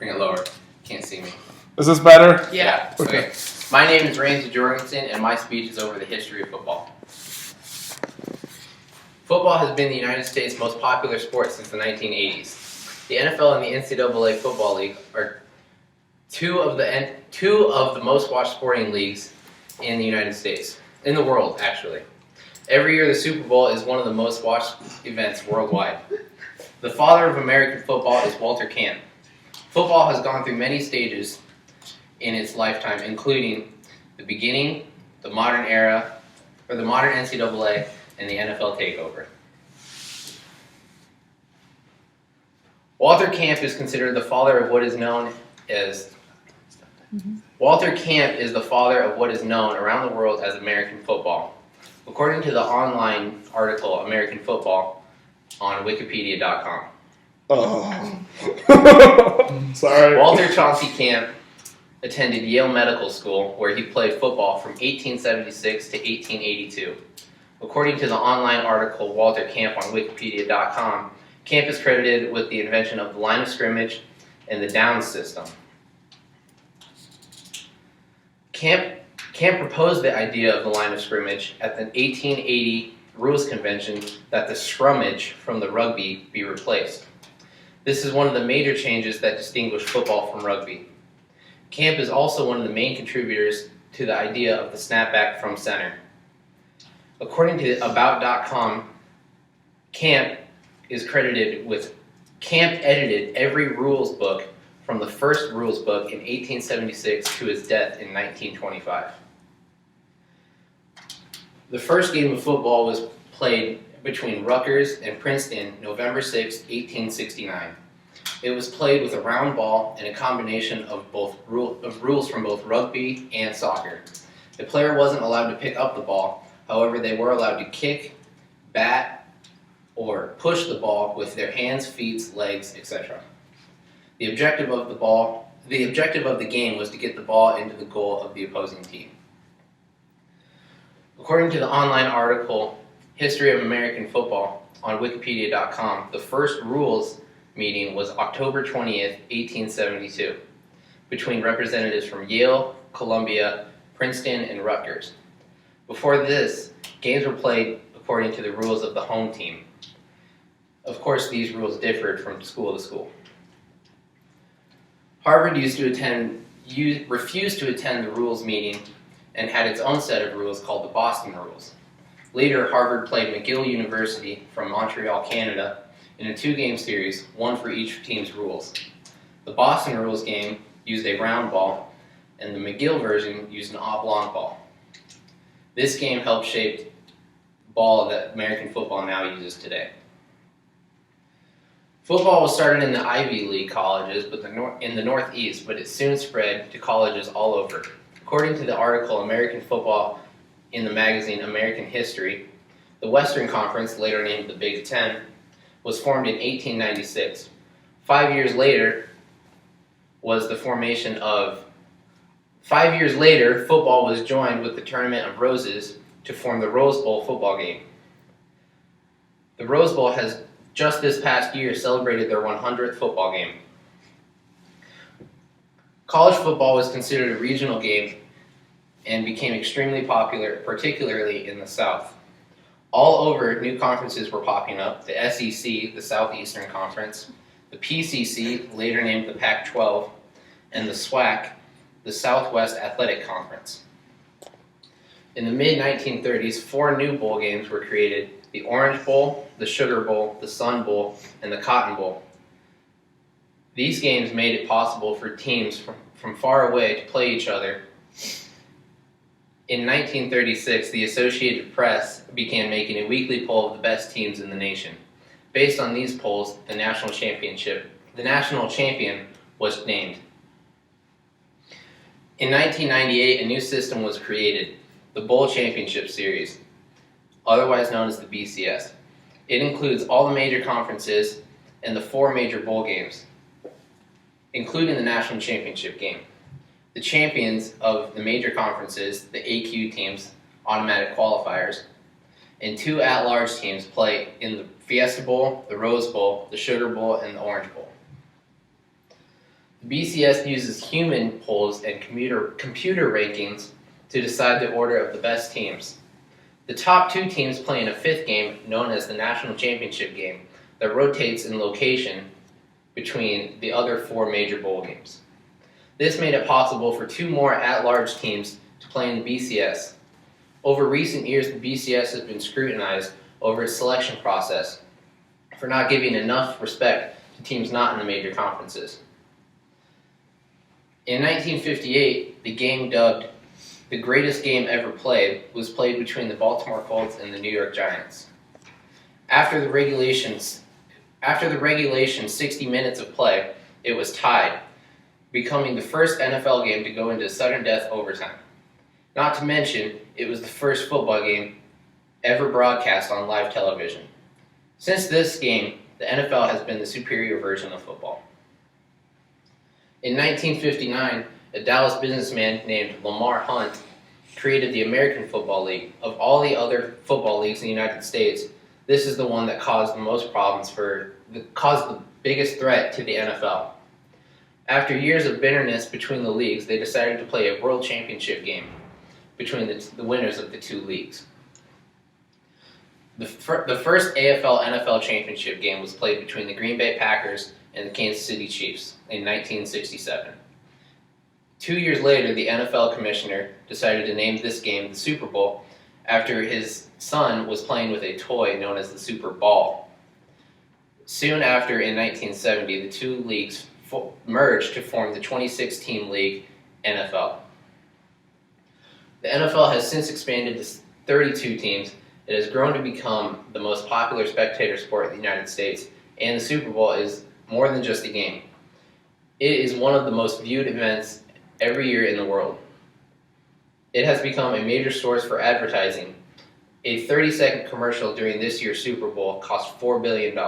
Bring it lower. Can't see me. Is this better? Yeah. Okay. My name is Ramsey Jorgensen, and my speech is over the history of football. Football has been the United States' most popular sport since the 1980s. The NFL and the NCAA Football League are two of the most watched sporting leagues in the United States, in the world, actually. Every year, the Super Bowl is one of the most watched events worldwide. The father of American football is Walter Camp. Football has gone through many stages in its lifetime, including the beginning, the modern era, or the modern NCAA, and the NFL takeover. Walter Camp is considered the father of what is known as Walter Camp is the father of what is known around the world as American football. According to the online article American Football on Wikipedia.com. Oh. Sorry. Walter Chauncey Camp attended Yale Medical School, where he played football from 1876 to 1882. According to the online article Walter Camp on Wikipedia.com, Camp is credited with the invention of the line of scrimmage and the down system. Camp proposed the idea of the line of scrimmage at the 1880 Rules Convention that the scrummage from the rugby be replaced. This is one of the major changes that distinguish football from rugby. Camp is also one of the main contributors to the idea of the snapback from center. According to About.com, Camp edited every rules book from the first rules book in 1876 to his death in 1925. The first game of football was played between Rutgers and Princeton November 6, 1869. It was played with a round ball and a combination of rules from both rugby and soccer. The player wasn't allowed to pick up the ball, however they were allowed to kick, bat, or push the ball with their hands, feet, legs, etc. The objective of the game was to get the ball into the goal of the opposing team. According to the online article History of American Football on Wikipedia.com, the first rules meeting was October 20th, 1872, between representatives from Yale, Columbia, Princeton, and Rutgers. Before this, games were played according to the rules of the home team. Of course, these rules differed from school to school. Harvard refused to attend the rules meeting and had its own set of rules called the Boston Rules. Later, Harvard played McGill University from Montreal, Canada, in a 2-game series, one for each team's rules. The Boston Rules game used a round ball, and the McGill version used an oblong ball. This game helped shape the ball that American football now uses today. Football was started in the Ivy League colleges in the Northeast, but it soon spread to colleges all over. According to the article American Football in the magazine American History, the Western Conference, later named the Big Ten, was formed in 1896. 5 years later, football was joined with the Tournament of Roses to form the Rose Bowl football game. The Rose Bowl has just this past year celebrated their 100th football game. College football was considered a regional game and became extremely popular, particularly in the South. All over, new conferences were popping up: the SEC, the Southeastern Conference, the PCC, later named the Pac-12, and the SWAC, the Southwest Athletic Conference. In the mid-1930s, 4 new bowl games were created: the Orange Bowl, the Sugar Bowl, the Sun Bowl, and the Cotton Bowl. These games made it possible for teams from far away to play each other. In 1936, the Associated Press began making a weekly poll of the best teams in the nation. Based on these polls, the national champion was named. In 1998, a new system was created, the Bowl Championship Series, otherwise known as the BCS. It includes all the major conferences and the 4 major bowl games, including the national championship game. The champions of the major conferences, the AQ teams, automatic qualifiers, and 2 at-large teams play in the Fiesta Bowl, the Rose Bowl, the Sugar Bowl, and the Orange Bowl. The BCS uses human polls and computer rankings to decide the order of the best teams. The top 2 teams play in a 5th game known as the National Championship game that rotates in location between the other 4 major bowl games. This made it possible for 2 more at-large teams to play in the BCS. Over recent years, the BCS has been scrutinized over its selection process for not giving enough respect to teams not in the major conferences. In 1958, the game dubbed the greatest game ever played was played between the Baltimore Colts and the New York Giants. After the regulation 60 minutes of play, it was tied, becoming the first NFL game to go into sudden death overtime. Not to mention, it was the first football game ever broadcast on live television. Since this game, the NFL has been the superior version of football. In 1959, a Dallas businessman named Lamar Hunt created the American Football League. Of all the other football leagues in the United States, this is the one that caused the most problems caused the biggest threat to the NFL. After years of bitterness between the leagues, they decided to play a world championship game between the winners of the 2 leagues. The first AFL-NFL championship game was played between the Green Bay Packers and the Kansas City Chiefs in 1967. 2 years later, the NFL commissioner decided to name this game the Super Bowl after his son was playing with a toy known as the Super Ball. Soon after, in 1970, the 2 leagues merged to form the 26-team league NFL. The NFL has since expanded to 32 teams. It has grown to become the most popular spectator sport in the United States, and the Super Bowl is more than just a game. It is one of the most viewed events every year in the world. It has become a major source for advertising. A 30-second commercial during this year's Super Bowl cost $4 million.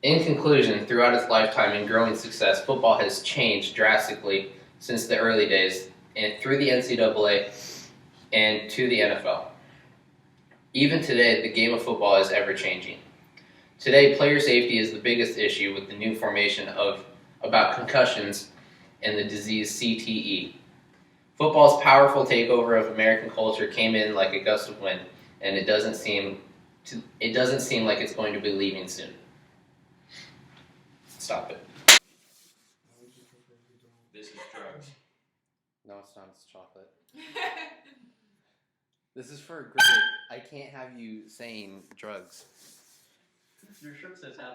In conclusion, throughout its lifetime and growing success, football has changed drastically since the early days and through the NCAA and to the NFL. Even today, the game of football is ever-changing. Today, player safety is the biggest issue with the new formation about concussions and the disease CTE. Football's powerful takeover of American culture came in like a gust of wind, and it doesn't seem like it's going to be leaving soon. Stop it. This is drugs. No, it's not. It's chocolate. This is for grade. I can't have you saying drugs. Your shirt says have